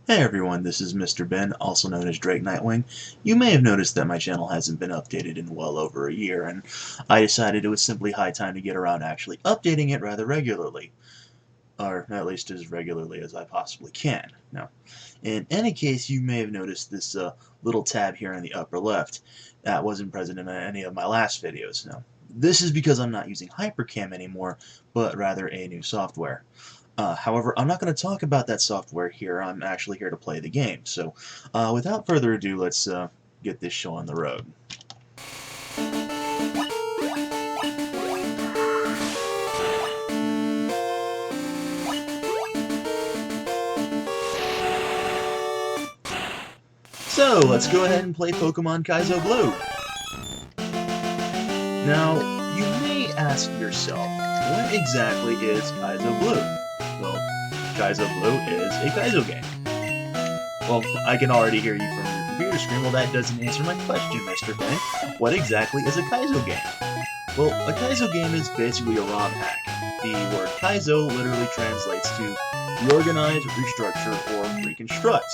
Hey everyone, this is Mr. Ben, also known as Drake Nightwing. You may have noticed that my channel hasn't been updated in well over a year, and I decided it was simply high time to get around to actually updating it rather regularly. Or at least as regularly as I possibly can. Now, in any case, you may have noticed this little tab here in the upper left that wasn't present in any of my last videos. Now, this is because I'm not using Hypercam anymore, but rather a new software. However, I'm not going to talk about that software here. I'm actually here to play the game. So, without further ado, let's get this show on the road. So, let's go ahead and play Pokemon Kaizo Blue. Now, you may ask yourself, what exactly is Kaizo Blue? Well, Kaizo Blue is a Kaizo game. Well, I can already hear you from your computer screen. Well, that doesn't answer my question, Mr. Ben. What exactly is a Kaizo game? Well, a Kaizo game is basically a ROM hack. The word Kaizo literally translates to reorganize, restructure, or reconstruct.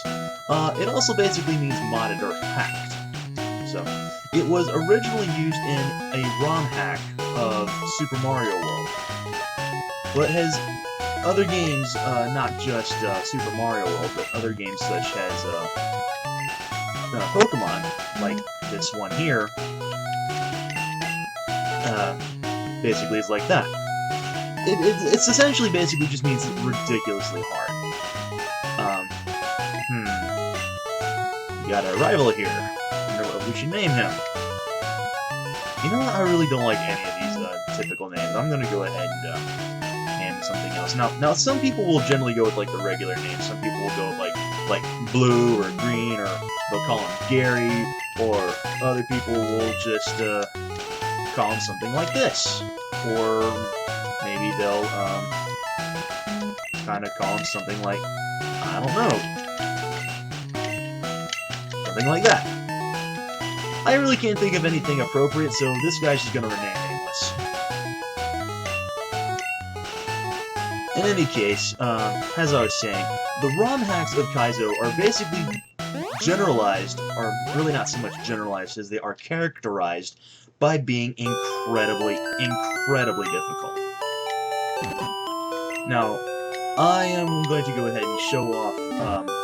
It also basically means modded or hacked. So, it was originally used in a ROM hack of Super Mario World, but has other games, not just Super Mario World, but other games such as Pokemon, like this one here, basically is like that. It's essentially basically just means ridiculously hard. We got a rival here. I wonder what we should name him. You know what? I really don't like any of these typical names. I'm gonna go ahead and name him something else. Now, some people will generally go with like the regular names. Some people will go with like Blue or Green, or they'll call him Gary, or other people will just call him something like this, or maybe they'll kind of call him something like, I don't know, something like that. I really can't think of anything appropriate, so this guy's just gonna remain nameless. In any case, as I was saying, the ROM hacks of Kaizo are basically generalized, or really not so much generalized as they are characterized by being incredibly difficult. Now, I am going to go ahead and show off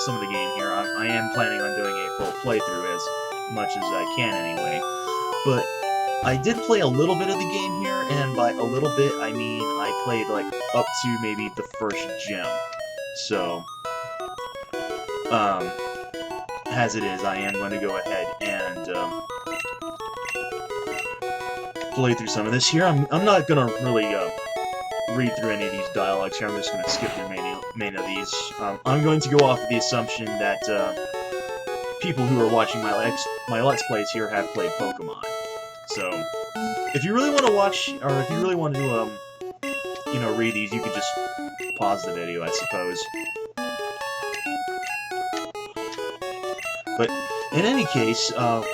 some of the game here. I am planning on doing a full playthrough as much as I can anyway, but I did play a little bit of the game here, and by a little bit I mean I played like up to maybe the first gym. So, as it is, I am going to go ahead and play through some of this here. I'm not going to really read through any of these dialogues here. I'm just going to skip through many of these. I'm going to go off of the assumption that people who are watching my Let's Plays here have played Pokemon. So, if you really want to watch, or if you really want to, you know, read these, you can just pause the video, I suppose. But in any case,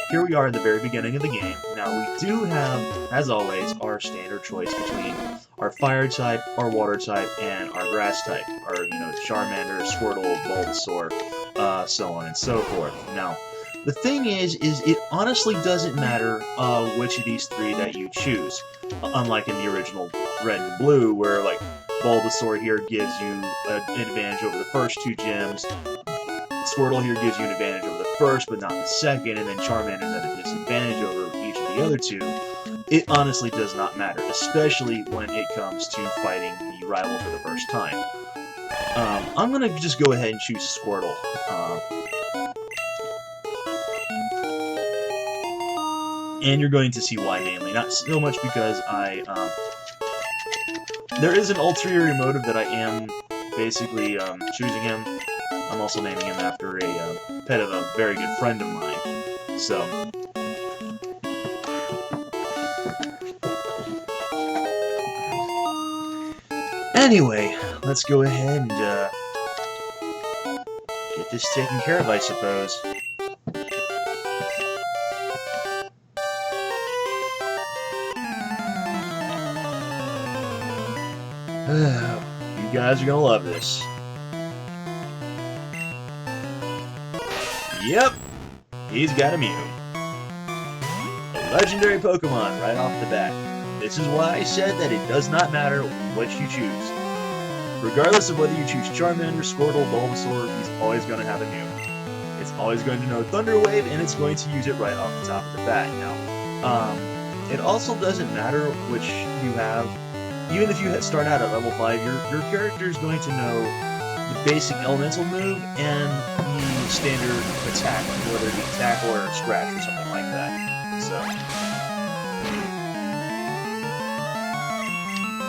here we are at the very beginning of the game. Now, we do have, as always, our standard choice between our fire type, our water type, and our grass type. Our, you know, Charmander, Squirtle, Bulbasaur, so on and so forth. Now, the thing is it honestly doesn't matter which of these three that you choose. Unlike in the original Red and Blue, where, like, Bulbasaur here gives you an advantage over the first two gyms, Squirtle here gives you an advantage over the first, but not the second, and then Charmander's at a disadvantage over each of the other two. It honestly does not matter, especially when it comes to fighting the rival for the first time. I'm gonna just go ahead and choose Squirtle. And you're going to see why, mainly. Not so much because there is an ulterior motive that I am basically choosing him. I'm also naming him after a pet of a very good friend of mine. So, anyway, let's go ahead and get this taken care of, I suppose. You guys are gonna love this. Yep, he's got a Mew. A legendary Pokemon right off the bat. This is why I said that it does not matter what you choose. Regardless of whether you choose Charmander, Squirtle, Bulbasaur, he's always going to have a Mew. It's always going to know Thunder Wave, and it's going to use it right off the top of the bat. Now, it also doesn't matter which you have. Even if you start out at level 5, your character is going to know the basic elemental move and the standard attack, whether it be tackle or scratch or something like that. So,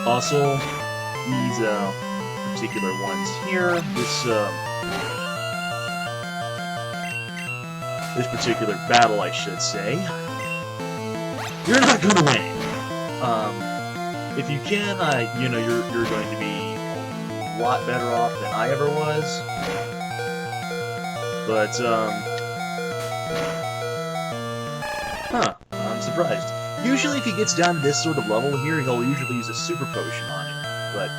also, these particular ones here, this particular battle, I should say, you're not gonna win. If you can, you know, you're going to be a lot better off than I ever was. But I'm surprised. Usually, if he gets down to this sort of level here, he'll usually use a super potion on you. But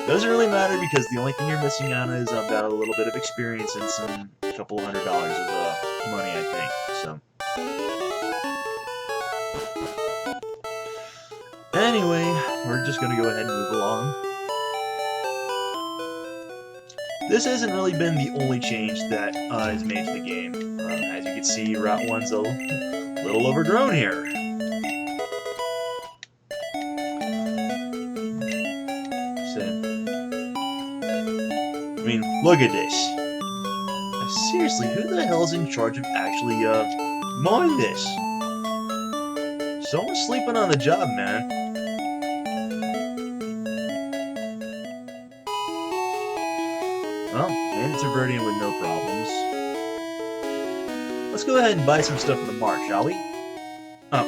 doesn't really matter because the only thing you're missing on is about a little bit of experience and some couple $100 of money, I think. So. Anyway, we're just going to go ahead and move along. This hasn't really been the only change that is made to the game. As you can see, Route 1's a little overgrown here. So, I mean, look at this. Seriously, who the hell's in charge of actually mowing this? Someone's sleeping on the job, man. Well, made it to Verdian with no problems. Let's go ahead and buy some stuff in the mart, shall we? Oh,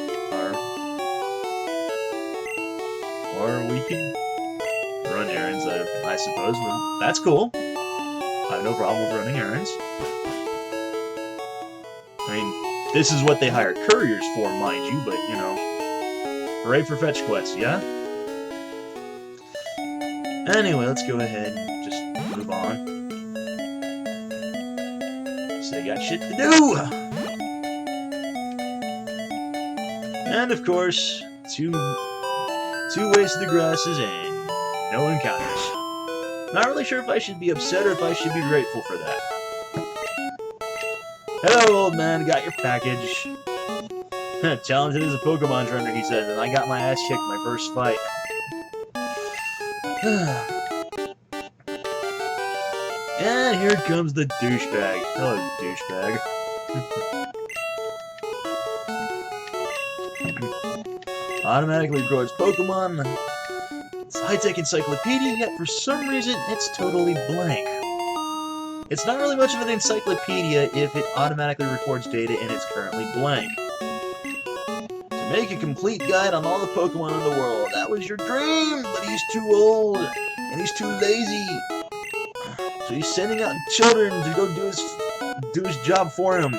or we can run errands, I suppose. That's cool. I have no problem with running errands. I mean, this is what they hire couriers for, mind you, but, you know, hooray for fetch quests, yeah? Anyway, let's go ahead and just move on. So they got shit to do! And, of course, two ways to the grasses and no encounters. Not really sure if I should be upset or if I should be grateful for that. Hello, old man, got your package. Talented as a Pokemon trainer, he says, and I got my ass kicked my first fight. And here comes the douchebag. Hello, douchebag. Automatically records Pokemon. It's a high-tech encyclopedia, yet for some reason it's totally blank. It's not really much of an encyclopedia if it automatically records data and it's currently blank. To make a complete guide on all the Pokemon in the world, that was your dream, but he's too old, and he's too lazy. So he's sending out children to go do his job for him.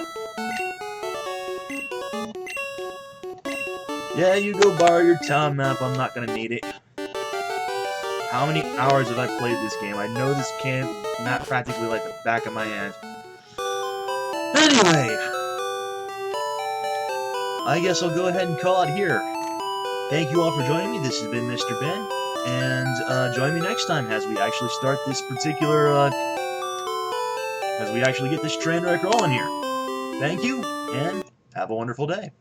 Yeah, you go borrow your town map, I'm not gonna need it. How many hours have I played this game? I know this map practically like the back of my hand. Anyway, I guess I'll go ahead and call it here. Thank you all for joining me. This has been Mr. Ben, and join me next time as we actually start this particular, as we actually get this train wreck rolling here. Thank you, and have a wonderful day.